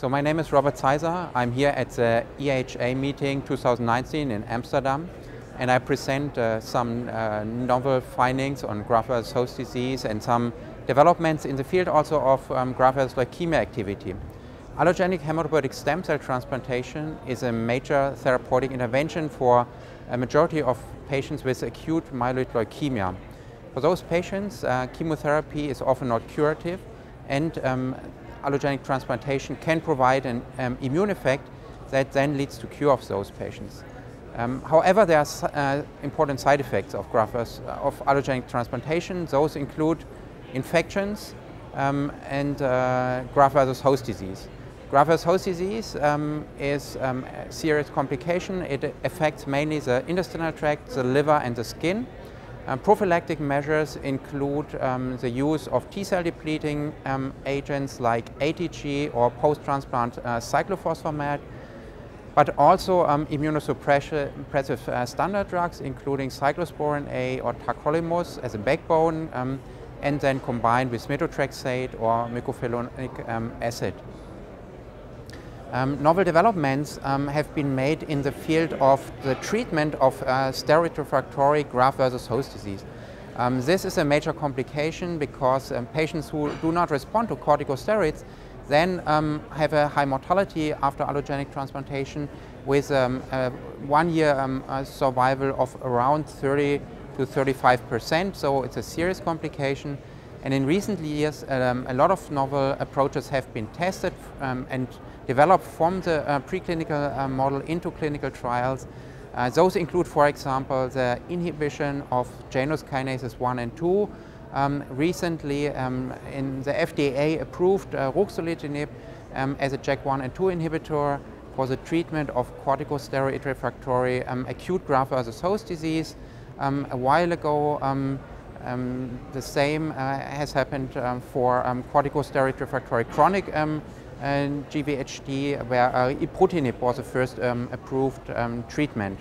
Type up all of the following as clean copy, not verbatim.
So my name is Robert Zeiser. I'm here at the EHA meeting 2019 in Amsterdam, and I present some novel findings on graft-versus-host disease and some developments in the field also of graft-versus-leukemia activity. Allogeneic hematopoietic stem cell transplantation is a major therapeutic intervention for a majority of patients with acute myeloid leukemia. For those patients, chemotherapy is often not curative, and allogeneic transplantation can provide an immune effect that then leads to cure of those patients. However, there are important side effects of allogeneic transplantation. Those include infections and graft-versus-host disease. Graft-versus-host disease is a serious complication. It affects mainly the intestinal tract, the liver and the skin. Prophylactic measures include the use of T-cell depleting agents like ATG or post-transplant cyclophosphamide, but also immunosuppressive standard drugs including cyclosporin A or tacrolimus as a backbone, and then combined with methotrexate or mycophenolic acid. Novel developments have been made in the field of the treatment of steroid-refractory graft-versus-host disease. This is a major complication because patients who do not respond to corticosteroids then have a high mortality after allogenic transplantation with a 1-year survival of around 30 to 35%, so it's a serious complication. And in recent years, a lot of novel approaches have been tested and developed from the preclinical model into clinical trials. Those include, for example, the inhibition of Janus kinases 1 and 2. Recently, in the FDA approved ruxolitinib as a JAK1 and 2 inhibitor for the treatment of corticosteroid refractory acute graft-versus-host disease. A while ago, the same has happened for corticosteroid refractory chronic GvHD, where ibrutinib was the first approved treatment.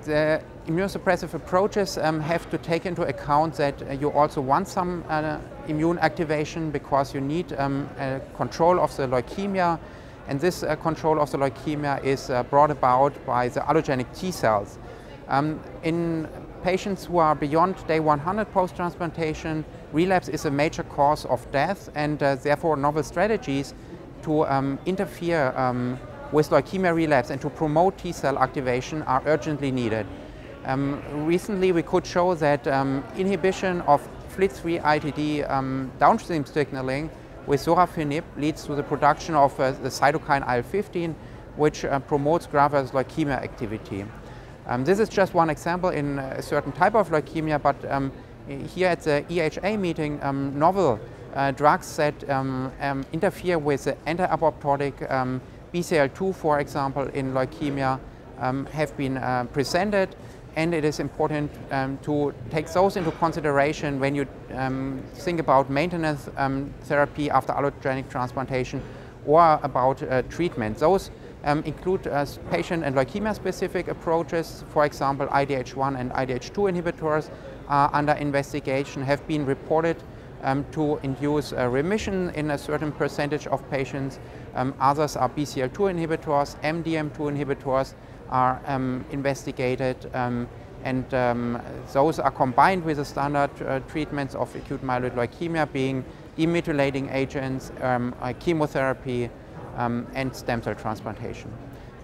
The immunosuppressive approaches have to take into account that you also want some immune activation because you need a control of the leukemia, and this control of the leukemia is brought about by the allogenic T cells. In patients who are beyond day 100 post-transplantation, relapse is a major cause of death, and therefore novel strategies to interfere with leukemia relapse and to promote T-cell activation are urgently needed. Recently we could show that inhibition of FLT3-ITD downstream signaling with sorafenib leads to the production of the cytokine IL-15, which promotes graft-versus-leukemia activity. This is just one example in a certain type of leukemia, but here at the EHA meeting, novel drugs that interfere with the anti-apoptotic BCL2, for example, in leukemia have been presented, and it is important to take those into consideration when you think about maintenance therapy after allogenic transplantation or about treatment. Those include patient and leukemia-specific approaches. For example, IDH1 and IDH2 inhibitors are under investigation, have been reported to induce remission in a certain percentage of patients. Others are BCL2 inhibitors, MDM2 inhibitors are investigated, and those are combined with the standard treatments of acute myeloid leukemia, being demethylating agents, chemotherapy, and stem cell transplantation.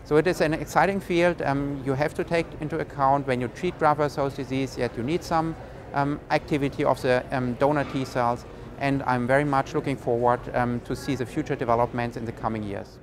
So it is an exciting field. You have to take into account when you treat graft-versus-host disease that you need some activity of the donor T cells, and I'm very much looking forward to see the future developments in the coming years.